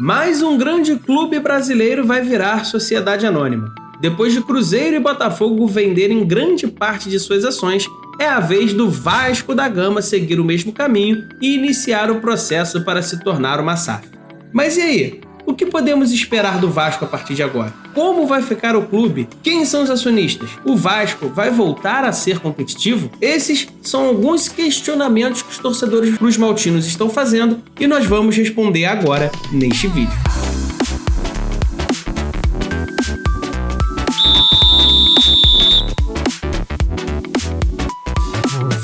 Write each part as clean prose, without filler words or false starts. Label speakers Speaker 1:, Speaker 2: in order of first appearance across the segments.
Speaker 1: Mais um grande clube brasileiro vai virar sociedade anônima. Depois de Cruzeiro e Botafogo venderem grande parte de suas ações, é a vez do Vasco da Gama seguir o mesmo caminho e iniciar o processo para se tornar uma SAF. Mas e aí? O que podemos esperar do Vasco a partir de agora? Como vai ficar o clube? Quem são os acionistas? O Vasco vai voltar a ser competitivo? Esses são alguns questionamentos que os torcedores cruzmaltinos estão fazendo e nós vamos responder agora neste vídeo.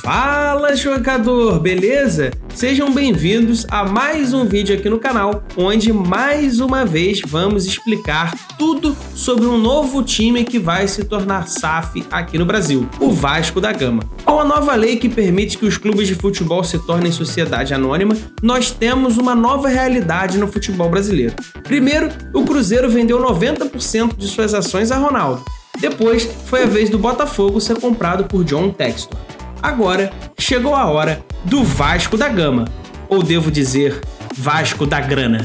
Speaker 1: Fala, jogador, beleza? Sejam bem-vindos a mais um vídeo aqui no canal, onde mais uma vez vamos explicar tudo sobre um novo time que vai se tornar SAF aqui no Brasil, o Vasco da Gama. Com a nova lei que permite que os clubes de futebol se tornem sociedade anônima, nós temos uma nova realidade no futebol brasileiro. Primeiro, o Cruzeiro vendeu 90% de suas ações a Ronaldo. Depois, foi a vez do Botafogo ser comprado por John Textor. Agora, chegou a hora do Vasco da Gama, ou devo dizer, Vasco da Grana.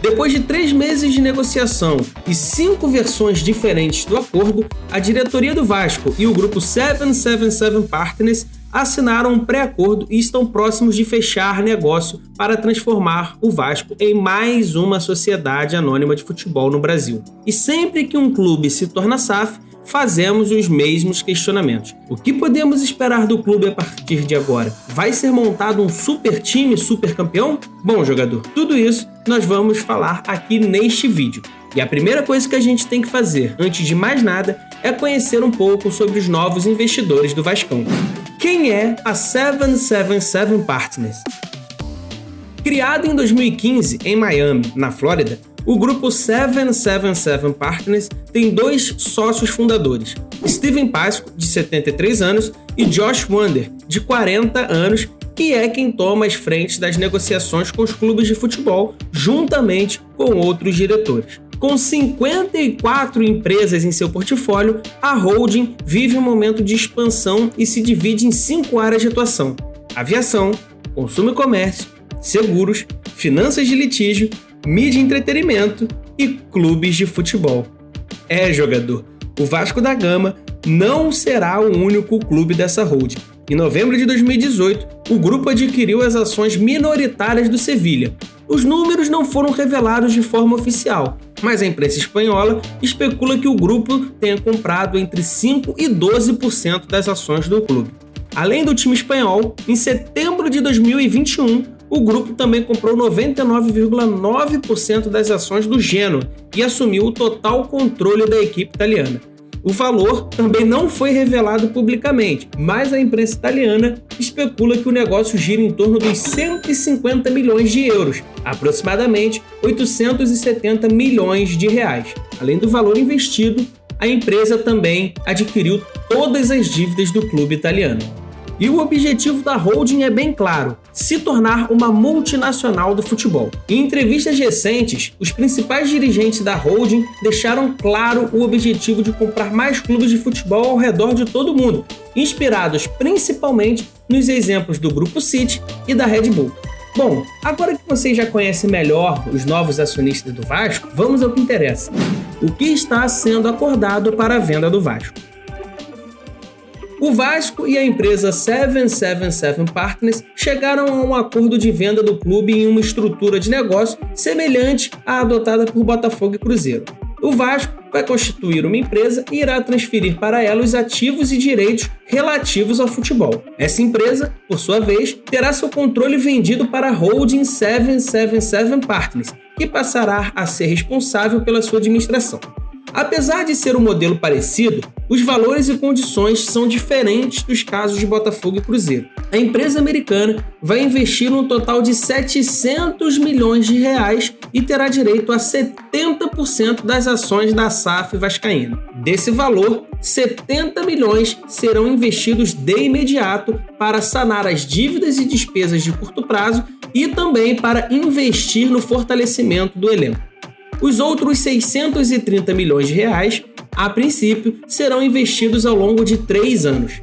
Speaker 1: Depois de 3 meses de negociação e 5 versões diferentes do acordo, a diretoria do Vasco e o grupo 777 Partners assinaram um pré-acordo e estão próximos de fechar negócio para transformar o Vasco em mais uma sociedade anônima de futebol no Brasil. E sempre que um clube se torna SAF, fazemos os mesmos questionamentos. O que podemos esperar do clube a partir de agora? Vai ser montado um super time, super campeão? Bom, jogador, tudo isso nós vamos falar aqui neste vídeo. E a primeira coisa que a gente tem que fazer, antes de mais nada, é conhecer um pouco sobre os novos investidores do Vascão. Quem é a 777 Partners? Criado em 2015 em Miami, na Flórida, o grupo 777 Partners tem 2 sócios fundadores, Steven Pasco, de 73 anos, e Josh Wander, de 40 anos, que é quem toma as frentes das negociações com os clubes de futebol, juntamente com outros diretores. Com 54 empresas em seu portfólio, a holding vive um momento de expansão e se divide em 5 áreas de atuação: aviação, consumo e comércio, seguros, finanças de litígio, mídia e entretenimento e clubes de futebol. Jogador, o Vasco da Gama não será o único clube dessa holding. Em novembro de 2018, o grupo adquiriu as ações minoritárias do Sevilha. Os números não foram revelados de forma oficial, mas a imprensa espanhola especula que o grupo tenha comprado entre 5% e 12% das ações do clube. Além do time espanhol, em setembro de 2021, o grupo também comprou 99,9% das ações do Genoa e assumiu o total controle da equipe italiana. O valor também não foi revelado publicamente, mas a imprensa italiana especula que o negócio gira em torno dos 150 milhões de euros, aproximadamente 870 milhões de reais. Além do valor investido, a empresa também adquiriu todas as dívidas do clube italiano. E o objetivo da holding é bem claro: se tornar uma multinacional do futebol. Em entrevistas recentes, os principais dirigentes da holding deixaram claro o objetivo de comprar mais clubes de futebol ao redor de todo o mundo, inspirados principalmente nos exemplos do Grupo City e da Red Bull. Bom, agora que vocês já conhecem melhor os novos acionistas do Vasco, vamos ao que interessa: o que está sendo acordado para a venda do Vasco. O Vasco e a empresa 777 Partners chegaram a um acordo de venda do clube em uma estrutura de negócio semelhante à adotada por Botafogo e Cruzeiro. O Vasco vai constituir uma empresa e irá transferir para ela os ativos e direitos relativos ao futebol. Essa empresa, por sua vez, terá seu controle vendido para a holding 777 Partners, que passará a ser responsável pela sua administração. Apesar de ser um modelo parecido, os valores e condições são diferentes dos casos de Botafogo e Cruzeiro. A empresa americana vai investir um total de 700 milhões de reais e terá direito a 70% das ações da SAF vascaína. Desse valor, 70 milhões serão investidos de imediato para sanar as dívidas e despesas de curto prazo e também para investir no fortalecimento do elenco. Os outros 630 milhões de reais, a princípio, serão investidos ao longo de 3 anos.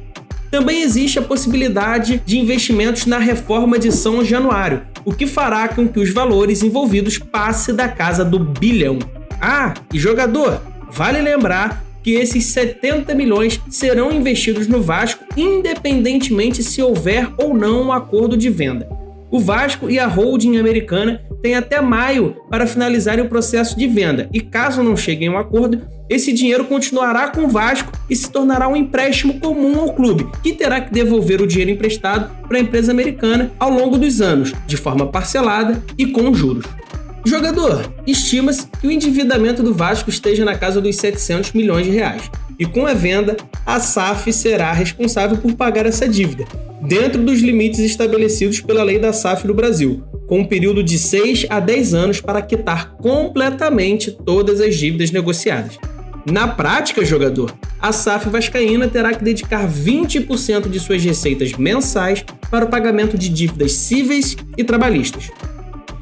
Speaker 1: Também existe a possibilidade de investimentos na reforma de São Januário, o que fará com que os valores envolvidos passe da casa do bilhão. Ah, e jogador, vale lembrar que esses 70 milhões serão investidos no Vasco independentemente se houver ou não um acordo de venda. O Vasco e a holding americana têm até maio para finalizarem o processo de venda e caso não cheguem a um acordo, esse dinheiro continuará com o Vasco e se tornará um empréstimo comum ao clube, que terá que devolver o dinheiro emprestado para a empresa americana ao longo dos anos, de forma parcelada e com juros. Jogador, estima-se que o endividamento do Vasco esteja na casa dos 700 milhões de reais. E com a venda, a SAF será responsável por pagar essa dívida, dentro dos limites estabelecidos pela lei da SAF no Brasil, com um período de 6 a 10 anos para quitar completamente todas as dívidas negociadas. Na prática, jogador, a SAF vascaína terá que dedicar 20% de suas receitas mensais para o pagamento de dívidas cíveis e trabalhistas.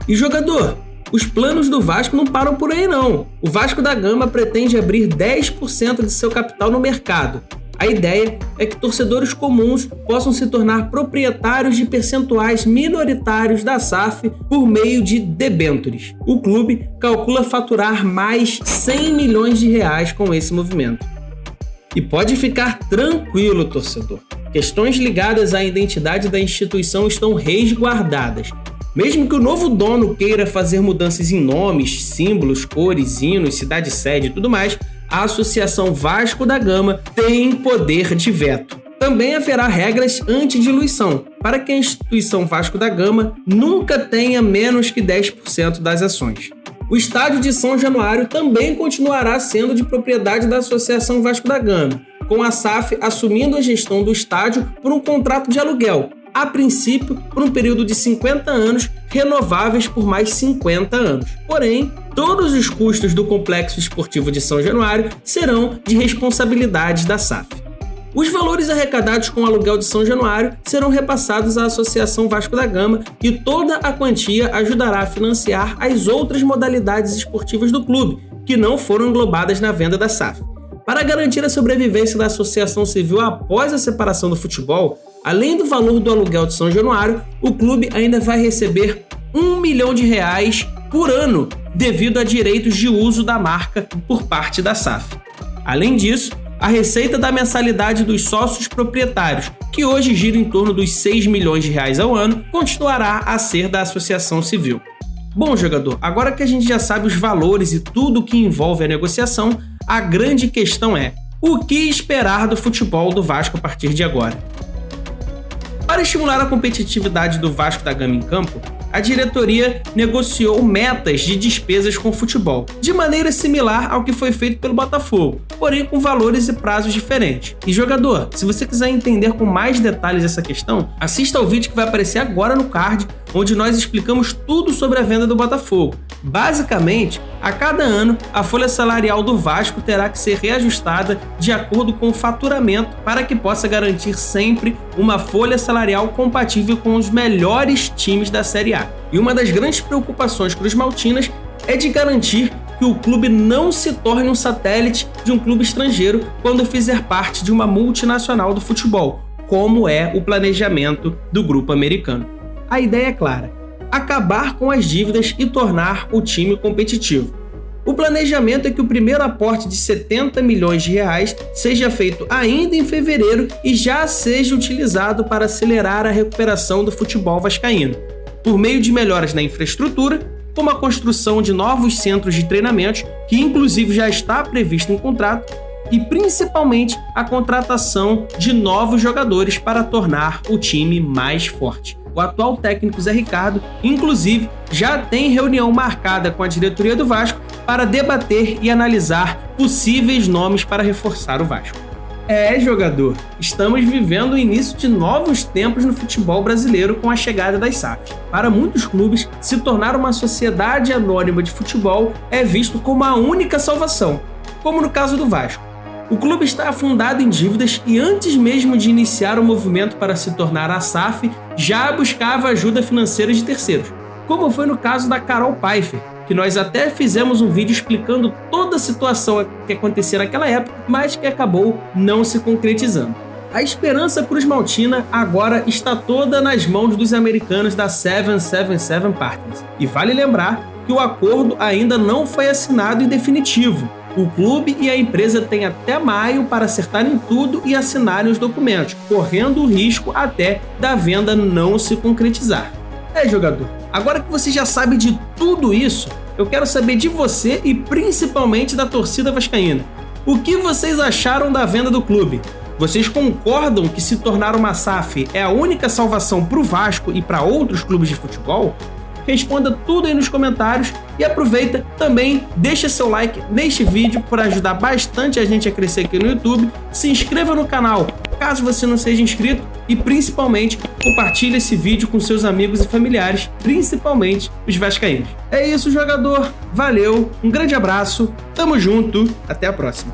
Speaker 1: E jogador, os planos do Vasco não param por aí não. O Vasco da Gama pretende abrir 10% de seu capital no mercado. A ideia é que torcedores comuns possam se tornar proprietários de percentuais minoritários da SAF por meio de debêntures. O clube calcula faturar mais 100 milhões de reais com esse movimento. E pode ficar tranquilo, torcedor. Questões ligadas à identidade da instituição estão resguardadas. Mesmo que o novo dono queira fazer mudanças em nomes, símbolos, cores, hinos, cidade-sede e tudo mais, a Associação Vasco da Gama tem poder de veto. Também haverá regras anti-diluição, para que a instituição Vasco da Gama nunca tenha menos que 10% das ações. O estádio de São Januário também continuará sendo de propriedade da Associação Vasco da Gama, com a SAF assumindo a gestão do estádio por um contrato de aluguel, a princípio por um período de 50 anos, renováveis por mais 50 anos. Porém, todos os custos do Complexo Esportivo de São Januário serão de responsabilidade da SAF. Os valores arrecadados com o aluguel de São Januário serão repassados à Associação Vasco da Gama e toda a quantia ajudará a financiar as outras modalidades esportivas do clube, que não foram englobadas na venda da SAF. Para garantir a sobrevivência da associação civil após a separação do futebol, além do valor do aluguel de São Januário, o clube ainda vai receber R$1 milhão por ano devido a direitos de uso da marca por parte da SAF. Além disso, a receita da mensalidade dos sócios proprietários, que hoje gira em torno dos R$6 milhões ao ano, continuará a ser da associação civil. Bom, jogador, agora que a gente já sabe os valores e tudo o que envolve a negociação, a grande questão é: o que esperar do futebol do Vasco a partir de agora? Para estimular a competitividade do Vasco da Gama em campo, a diretoria negociou metas de despesas com o futebol, de maneira similar ao que foi feito pelo Botafogo, porém com valores e prazos diferentes. E jogador, se você quiser entender com mais detalhes essa questão, assista ao vídeo que vai aparecer agora no card, onde nós explicamos tudo sobre a venda do Botafogo. Basicamente, a cada ano, a folha salarial do Vasco terá que ser reajustada de acordo com o faturamento para que possa garantir sempre uma folha salarial compatível com os melhores times da Série A. E uma das grandes preocupações cruzmaltinas é de garantir que o clube não se torne um satélite de um clube estrangeiro quando fizer parte de uma multinacional do futebol, como é o planejamento do grupo americano. A ideia é clara: acabar com as dívidas e tornar o time competitivo. O planejamento é que o primeiro aporte de R$70 milhões seja feito ainda em fevereiro e já seja utilizado para acelerar a recuperação do futebol vascaíno, por meio de melhoras na infraestrutura, como a construção de novos centros de treinamentos, que inclusive já está previsto em contrato, e principalmente a contratação de novos jogadores para tornar o time mais forte. O atual técnico Zé Ricardo, inclusive, já tem reunião marcada com a diretoria do Vasco para debater e analisar possíveis nomes para reforçar o Vasco. Jogador, estamos vivendo o início de novos tempos no futebol brasileiro com a chegada das SAFs. Para muitos clubes, se tornar uma sociedade anônima de futebol é visto como a única salvação, como no caso do Vasco. O clube está afundado em dívidas e antes mesmo de iniciar o movimento para se tornar a SAF, já buscava ajuda financeira de terceiros, como foi no caso da Carol Pfeiffer, que nós até fizemos um vídeo explicando toda a situação que acontecia naquela época, mas que acabou não se concretizando. A esperança cruz-maltina agora está toda nas mãos dos americanos da 777 Partners. E vale lembrar que o acordo ainda não foi assinado em definitivo. O clube e a empresa têm até maio para acertarem tudo e assinarem os documentos, correndo o risco até da venda não se concretizar. Jogador, agora que você já sabe de tudo isso, eu quero saber de você e principalmente da torcida vascaína. O que vocês acharam da venda do clube? Vocês concordam que se tornar uma SAF é a única salvação para o Vasco e para outros clubes de futebol? Responda tudo aí nos comentários e aproveita também, deixa seu like neste vídeo para ajudar bastante a gente a crescer aqui no YouTube. Se inscreva no canal caso você não seja inscrito e principalmente compartilhe esse vídeo com seus amigos e familiares, principalmente os vascaínos. É isso, jogador. Valeu, um grande abraço, tamo junto, até a próxima.